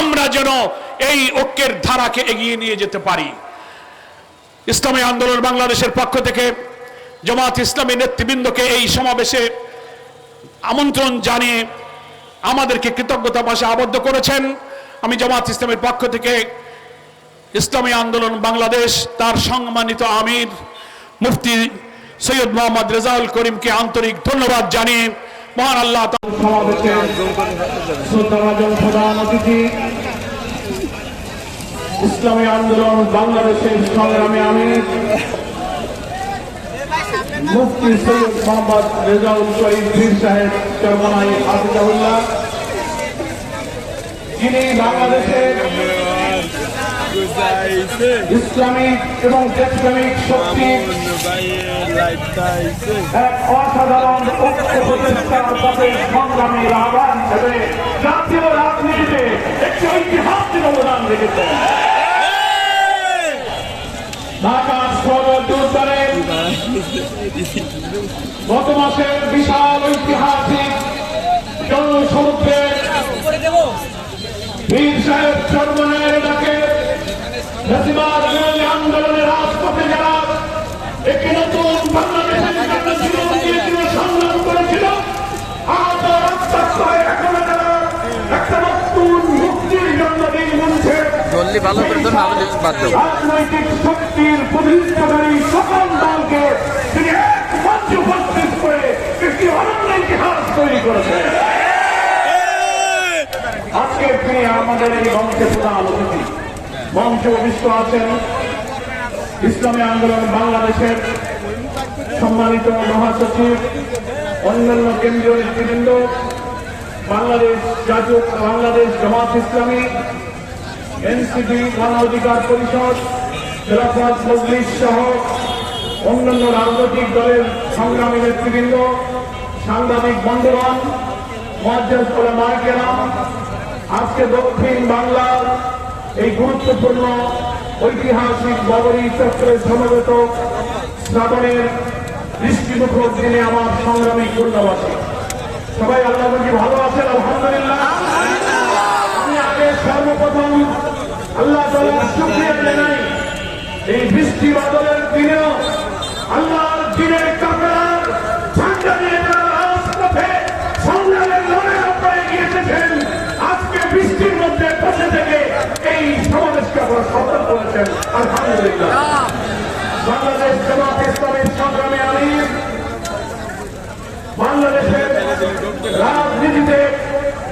আমরা যেন এই ঐক্যের ধারাকে এগিয়ে নিয়ে যেতে পারি। ইসলামী আন্দোলন বাংলাদেশের পক্ষ থেকে জামাত ইসলামী নেতৃবৃন্দকে এই সমাবেশে আমন্ত্রণ জানিয়ে আমাদেরকে কৃতজ্ঞতা ভাষায় আবদ্ধ করেছেন। আমি জামাত ইসলামের পক্ষ থেকে ইসলামী আন্দোলন বাংলাদেশ তার সম্মানিত আমির মুফতি সৈয়দ মোহাম্মদ রেজাউল করিমকে আন্তরিক ধন্যবাদ জানিয়ে মহান আল্লাহ প্রধান অতিথি ইসলামী আন্দোলন বাংলাদেশের সংগ্রামী আমির মুফতি সৈয়দ মোহাম্মদ রেজাউল করিম পীর সাহেব চরমনাই হাফিজাহুল্লাহ, যিনি বাংলাদেশের ইসলামিক এবং দেশপ্রেমিক শক্তির এক অসাধারণ ঐক্য প্রচেষ্টার পথে সংগ্রামী আহ্বান হিসেবে জাতীয় রাজনীতিতে একটি ঐতিহাসিক অবদান রেখেছেন। ঢাকা শহর দুর্বারে গত মাসের বিশাল ঐতিহাসিক জনসমুদ্রের পীর সাহেব চরমনাইয়ের ডাকে ফ্যাসিবাদ বিরোধী আন্দোলনের রাজপথে যারা একটি নতুন বাংলাদেশের জন্য জীবন দিয়েছিল, সংগ্রাম করেছিল, আহত রক্তাক্ত হয়ে এখন তারা একটা নতুন মুক্তির জন্য দিন গুনছে। রাজনৈতিক শক্তির প্রতিষ্ঠাকারী সকল দলকে তিনি এক মঞ্চে উপস্থিত করে একটি অনন্য ইতিহাস তৈরি করেছে। আজকে তিনি আমাদের এই মঞ্চে প্রধান অতিথি। মঞ্চে উপবিষ্ট আছেন ইসলামী আন্দোলন বাংলাদেশের সম্মানিত মহাসচিব, অন্যান্য কেন্দ্রীয় নেতৃবৃন্দ, বাংলাদেশ জামাত ইসলামী, এনসিপি, গণ অধিকার পরিষদ, খেলাফত মজলিস সহ অন্যান্য রাজনৈতিক দলের সংগ্রামী নেতৃবৃন্দ, সাংবাদিক বন্ধুগণ, মুআজ্জাজ উলামায়ে কেরাম, আজকে দক্ষিণ বাংলার এই গুরুত্বপূর্ণ ঐতিহাসিক বাবরি চক্রে সমবেত শ্রাবণের বৃষ্টিমুখর দিনে আমার সংগ্রামী পূর্ণবাসী সবাই আল্লাহ কি ভালো আছেন? আলহামদুলিল্লাহ। আমি আগে সর্বপ্রথম আল্লাহ তাআলার শুকরিয়া জানাই, এই বৃষ্টি বাদলের দিনেও আল্লাহর দিনের কাফেলার ঝান্ডা নিয়ে তারা রাজপথে সংগ্রামের লড়াই করে গিয়ে এসেছেন। আজকে বৃষ্টির মধ্যে বসে থেকে এই সমাবেশকে আপনারা সফল করেছেন, আলহামদুলিল্লাহ। বাংলাদেশ জামাত ইসলামীর সংগ্রামী আমির, বাংলাদেশের রাজনীতিতে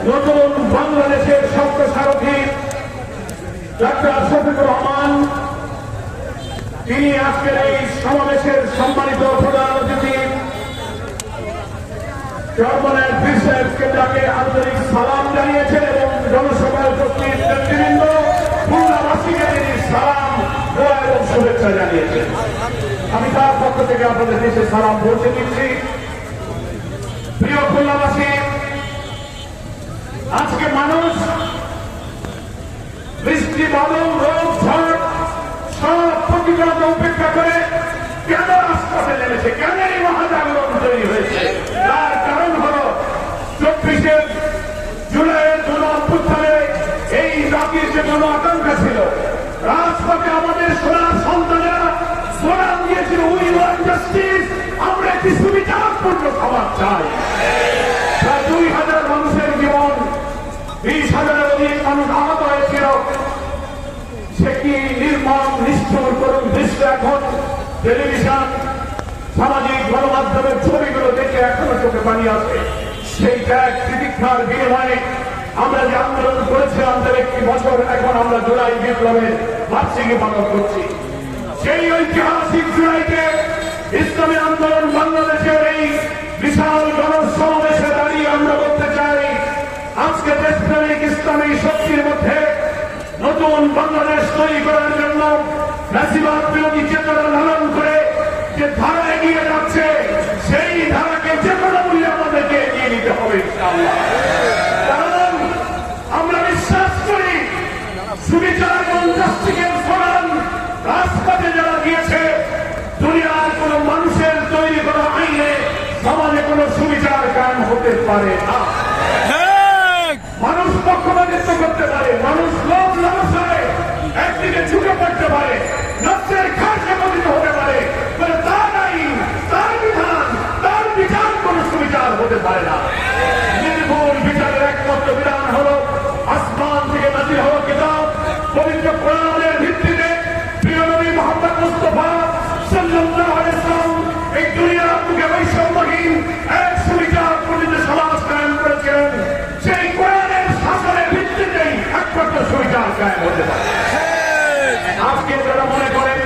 নতুন বাংলাদেশের স্বপ্ন সারথী ডাক্তার শফিকুর রহমান, তিনি আজকের এই সমাবেশের সম্মানিত প্রধান অতিথি চরমনাইয়ের পীর সাহেবকে তাকে আন্তরিক সালাম জানিয়েছেন এবং জনসভায় উপস্থিত নেতৃবৃন্দ খুলনাবাসীকে তিনি সালাম দোয়া এবং শুভেচ্ছা জানিয়েছেন। আমি তার পক্ষ থেকে আপনাদের দেশে সালাম পৌঁছে দিচ্ছি। প্রিয় খুলনাবাসী, আজকে মানুষ বৃষ্টি, বাদল, রোদ, ঝড় সব প্রতিকূলতা উপেক্ষা করে কেন রাজপথে নেমেছে, কেন এই মহাজাগরণ তৈরি হয়েছে? তার কারণ হল 24শে জুলাইয়ের গণ অভ্যুত্থানে এই জাতির যে গণ আকাঙ্ক্ষা ছিল, রাজপথে আমাদের সোনার সন্তানেরা স্লোগান দিয়েছিল, উই ওয়ান্ট জাস্টিস, আমরা একটি সুবিচারপূর্ণ সমাজ চাই। প্রায় 2000 মানুষের জীবন, 20,000-এর অধিক মানুষ আহত হয়েছিল। সে কি নির্মম নিষ্ঠুর করুন দৃশ্য এখন টেলিভিশন, সামাজিক গণমাধ্যমের ছবিগুলো দেখে এখনো চোখে পানি আসে। সেই ত্যাগ তিতিক্ষার বিনিময়ে আমরা যে আন্দোলন করেছিলাম তার একটি বছর এখন আমরা জুলাই বিপ্লবের বার্ষিকী পালন করছি। সেই ঐতিহাসিক জুলাইতে ইসলামী আন্দোলন বাংলাদেশের এই বিশাল গণসমাবেশে দাঁড়িয়ে আমরা বলতে চাই, আজকে দেশপ্রেমিক ইসলামী শক্তির মধ্যে নতুন বাংলাদেশ তৈরি করার জন্য ফ্যাসিবাদ বিরোধী চেতনা লালন করে যে ধারা এগিয়ে যাচ্ছে, সেই ধারাকে যে কোনো মূল্যে আমাদেরকে এগিয়ে নিতে হবে ইনশাআল্লাহ। কারণ আমরা বিশ্বাস করি সুবিচার এবং জাস্টিসের স্লোগান রাজপথে যারা দিয়েছে, দুনিয়ার কোন মানুষের তৈরি করা আইনে সমাজে কোন সুবিচার কায়েম হতে পারে না। মানুষ পক্ষপাতিত্ব করতে পারে, মানুষ পবিত্র কোরআনের ভিত্তিতে প্রিয় নবী মুহাম্মদ মুস্তাফা সাল্লাল্লাহু আলাইহি ওয়াসাল্লাম এই দুনিয়ার বুকে বৈষম্যহীন এক সুবিচার পরিচিত সমাজ কায়েম করেছিলেন। সেই কোরআনের শাসনের ভিত্তিতেই একমাত্র সুবিচার কায়েম হতে পারে। আজকে যারা মনে করেন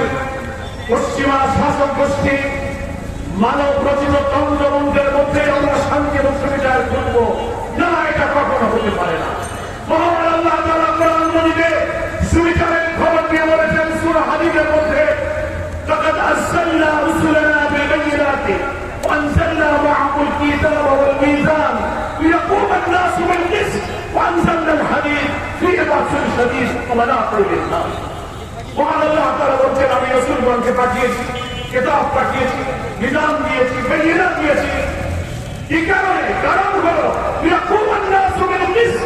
পশ্চিমা শাসক গোষ্ঠী মানব রচিত তন্ত্রমন্ত্রের মধ্যে আমরা শান্তি এবং সুবিচার করব না, এটা কখনো হতে পারে না। মহান আল্লাহ তাআলা কোরআন মাজিদে সুবিচারের খবর দিয়ে বলেছেন সূরা হাদীদের মধ্যে, লাকাদ আরসালনা রুসুলানা বিল-বায়িনাতি ওয়া আনজালনা মা'আহুল কিতাবা ওয়াল মিজান লিয়াকুমা আন-নাসু বিল-কিসত ওয়া আনজালনা আল-হাদীদ ফীহি বা'সুন শাদীদ ওয়া মানাফি'ু লিন-নাস। মহান আল্লাহ তাআলা বলছেন, আমি রাসূলগণকে পাঠিয়েছি, কিতাব পাঠিয়েছি, বিধান দিয়েছি, বায়িনা দিয়েছি। কি কারণে? কারণ হলো লিয়াকুমা আন-নাসু বিল-কিসত।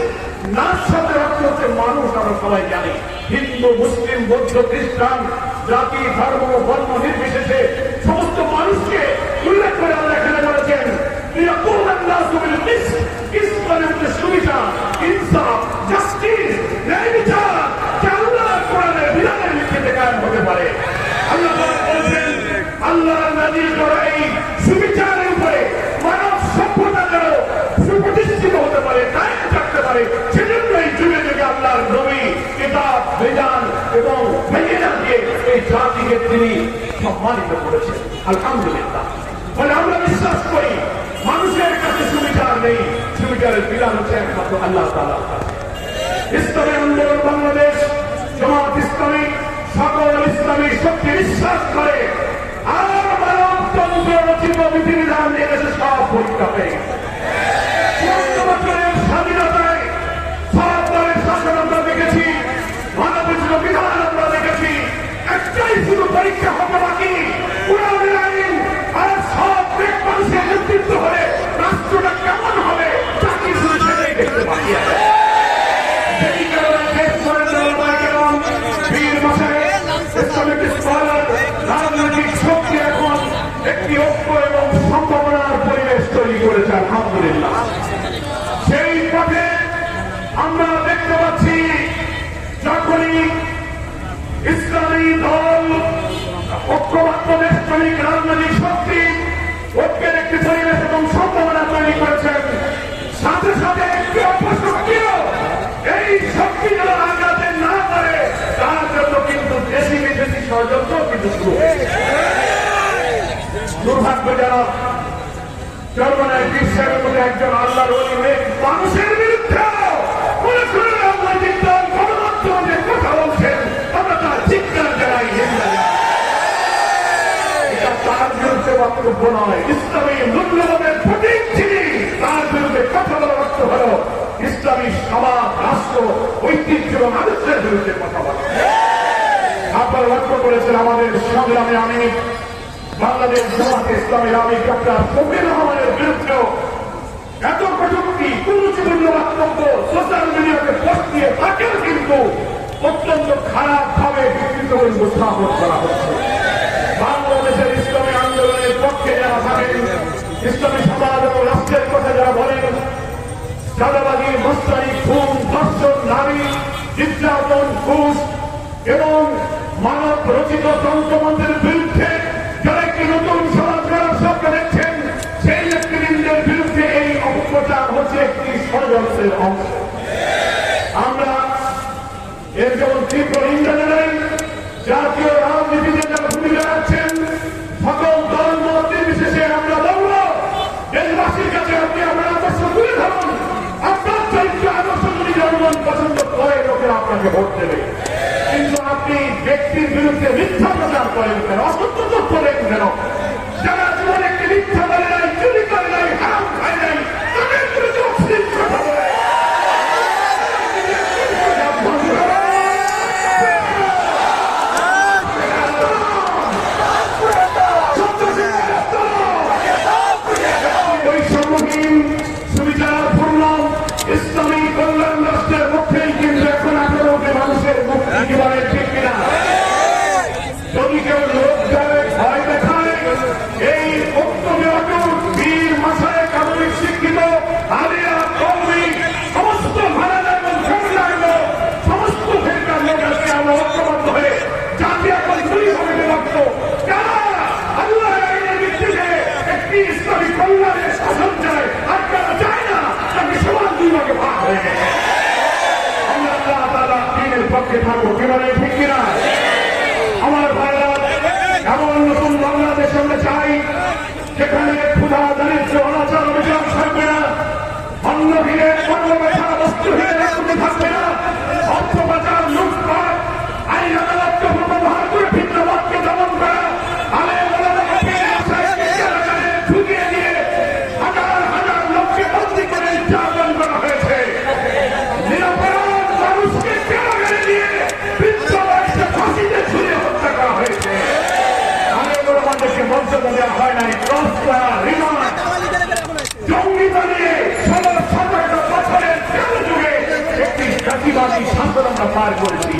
নাস শব্দের অর্থ হচ্ছে মানুষ। আমরা সবাই জানি হিন্দু, মুসলিম, বৌদ্ধ, খ্রিস্টান, জাতি, ধর্ম, বর্ণ নির্বিশেষে সমস্ত মানুষকে উল্লেখ করে আল্লাহ এখানে বলেছেন লিয়াকুমা আন-নাসু বিল-কিসত। কিসত মানে হচ্ছে সুবিচার, ইনসাফ, জাস্টিস, ন্যায় বিচার যা আল্লাহর কোরআনের বিধানের ভিত্তিতে কায়েম হতে পারে। আল্লাহ বলেছেন আল্লাহর নাযিল করা এই সুবিচারের উপরে মানব সভ্যতা যেন সুপ্রতিষ্ঠিত হতে পারে, কায়েম থাকতে পারে। সেজন্য এই যুগে যুগে আল্লাহর নবী কিতাব, বিধান এবং বায়িনা দিয়ে এই জাতিকে তিনি সম্মানিত করেছেন। আলহামদুলিল্লাহ। ফলে আমরা বিশ্বাস করি মানুষের কাছে সুবিচার নেই, সুবিচারের বিধান হচ্ছে একমাত্র আল্লাহ তাআলার কাছে। ইসলামী আন্দোলন বাংলাদেশ, জামাত ইসলামী সকল ইসলামী শক্তি বিশ্বাস করে আর মানবতন্ত্র রচিত বিধিবিধান এদেশে সব পরীক্ষা পেয়ে গেছে। ৭৪ বছরের স্বাধীনতায় সব দলের শাসন আমরা দেখেছি, মানবরচিত বিধান আমরা দেখেছি। একটাই শুধু পরীক্ষা হবে বাকি, কোরআনের আইন। আর সব দেশ মানুষের নেতৃত্ব হলে রাষ্ট্রটা কেমন হবে চাকরি শুধু সেটাই দেখতে বাকি আছে। সেই কারণে দেশ বীর মাসায় ইসলামিক স্কলার, রাজনৈতিক শক্তি এখন একটি ঐক্য এবং সম্ভাবনার পরিবেশ তৈরি করেছে। আলহামদুলিল্লাহ। সেই পথে আমরা দেখতে পাচ্ছি যখনই ইসলামী দল, ঐক্যবদ্ধ দেশপ্রেমিক রাজনৈতিক শক্তি ঐক্যের একটি পরিবেশ এবং সম্ভাবনা তৈরি করেছেন, সাথে সাথে একটি অপশক্তিও এই শক্তি যেন আঘাতে না করে তার জন্য কিন্তু দেশি বিদেশি ষড়যন্ত্র কিন্তু শুরু হয়েছে। দুর্ভাগ্যজনক, চরমনায় বিশ্বের মধ্যে একজন আল্লাহর ওলি মানুষের বিরুদ্ধে রাজনৈতিক দল গণমাধ্যমে কথা বলছেন, আমরা তার চিৎকার জানাই। এটা তার বিরুদ্ধে বক্তব্য নয়, ইসলামী মূল্যবোধের প্রতীক যিনি, তার বিরুদ্ধে কথা বলার অর্থ হল ইসলামী সমাজ, রাষ্ট্র, ঐতিহ্য এবং আদর্শের বিরুদ্ধে কথা বলা। আপনারা লক্ষ্য করেছেন আমাদের সংগ্রামে আমি বাংলাদেশ জামাত ইসলামের আমির ডক্টর শফিকুর রহমানের বিরুদ্ধেও এত কটূক্তি, কুরুচিপূর্ণ বক্তব্য সোশ্যাল মিডিয়াতে পোস্ট দিয়ে তাকেও কিন্তু অত্যন্ত খারাপ ভাবে বিকৃত করে উপস্থাপন করা হচ্ছে। বাংলাদেশের ইসলামী আন্দোলনের পক্ষে যারা থাকেন, ইসলামী সমাজ এবং রাষ্ট্রের কথা যারা বলেন, চাঁদাবাজি, মস্তানি, খুন, ধর্ষণ, নারী নির্যাতন, ঘুষ এবং মানব রচিত তন্ত্রমন্ত্রের বিরুদ্ধে যারা একটি নতুন সমাজ গড়ার স্বপ্ন দেখছেন, সেই নেতৃবৃন্দের বিরুদ্ধে এই অপপ্রচার হচ্ছে একটি ষড়যন্ত্রের অংশ। আমরা এর যেমন তীব্র নিন্দা জানাই। জাতীয় রাজনীতিতে যারা ভূমিকা রাখছেন, সকল দল মত নির্বিশেষে আমরা বলব দেশবাসীর কাছে আপনি আপনার আদর্শ তুলে ধরুন। আপনার চরিত্র আদর্শগুলি জনগণ পছন্দ করে লোকেরা আপনাকে ভোট দেবে, কিন্তু আপনি ব্যক্তির বিরুদ্ধে মিথ্যা প্রচার করেন কেন, অসত্য তথ্য দেন কেন? যারা জীবনে একটি মিথ্যা বলে নাই, চুরি করে নাই, হারাম খায় নাই, তাদের বিরুদ্ধে অশ্লীল কথা বলে ইসলামী কল্যাণ রাষ্ট্রের পক্ষেই কিন্তু এখন আপনার মানুষের মুক্তি জীবনের ঠিক কিনা? যদি কেউ লোক ভয় দেখায়, এই বক্তব্য থাকবো, কেবারে ঠিক কিনা? আমার ভাইরা, এমন নতুন বাংলাদেশ আমরা চাই যেখানে ক্ষুধা দারিদ্র অনাচার অভিযান থাকবে না, অন্নহীনের কর্মব্যথা বস্তুহীনের এখনো থাকবে না, অর্থ পাচার লুটপাট আইন আদালতকে ব্যবহার করে ভিন্নবাদকে দমন করা, ঢুকিয়ে দিয়ে হাজার হাজার লোককে বন্দী করে নির্যাতন করা হয়েছে, নিরপরাধ মানুষকে কারাগারে দিয়ে বৃদ্ধ বয়সে ফাঁসিতে ঝুলিয়ে হত্যা করা হয়েছে। আমাদেরকে মর্যাদা দেওয়া হয় নাই, ক্রস করা, রিমান্ড, জঙ্গি বানিয়ে 16-17 বছরের তেরো যুগে একটি জাতিবাদী শাসন আমরা পার করেছি।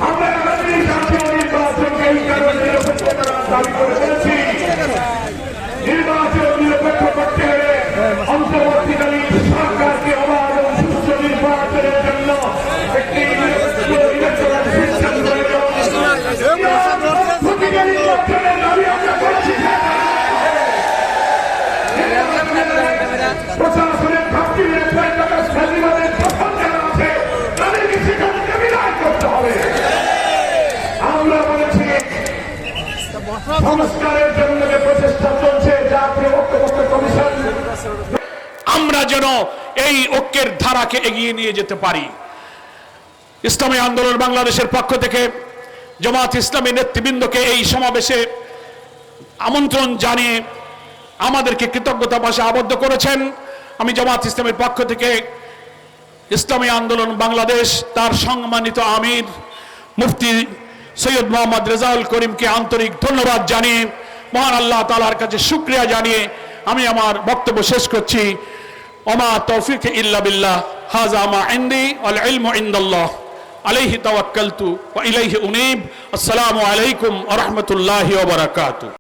আমরা আগামী জাতীয় নির্বাচনকে এই কারণে নিরপেক্ষতার দাবি করে বলেছি, নির্বাচন নিরপেক্ষ করতে হলে অন্তর্বর্তীকালীন সরকারকে অবাধ এবং সুষ্ঠু নির্বাচনের জন্য একটি ইলেকট্রাল সিস্টেম প্রয়োজন। নির্বাচনের দাবি আমরা করেছি। প্রশাসনের ঘাটতি ফ্যাসিবাদের দখল যারা আছে তাদেরকে সেখান থেকে বিদায় করতে হবে। আমরা বলেছি সংস্কারের জন্য যে প্রচেষ্টা চলছে জাতীয় ঐক্যমত্য কমিশন, আমরা যেন এই ঐক্যের ধারাকে এগিয়ে নিয়ে যেতে পারি। ইসলামী আন্দোলন বাংলাদেশের পক্ষ থেকে জামাত ইসলামী নেতৃবৃন্দকে এই সমাবেশে আমন্ত্রণ জানিয়ে আমাদেরকে কৃতজ্ঞতা ভাষা আবদ্ধ করেছেন। আমি জামাত ইসলামের পক্ষ থেকে ইসলামী আন্দোলন বাংলাদেশ তার সম্মানিত আমির মুফতি সৈয়দ মোহাম্মদ রেজাউল করিমকে আন্তরিক ধন্যবাদ জানিয়ে মহান আল্লাহ তাআলার কাছে শুকরিয়া জানিয়ে আমি আমার বক্তব্য শেষ করছি। ওমা তৌফিক ইল্লা বিল্লাহ, হাযা মা ইনদি ওয়াল ইলমু ইনদাল্লাহ, আলাইহি তাওয়াক্কালতু ওয়া ইলাইহি উনীব। আসসালামু আলাইকুম ওয়া রাহমাতুল্লাহি ওয়া বারাকাতুহু।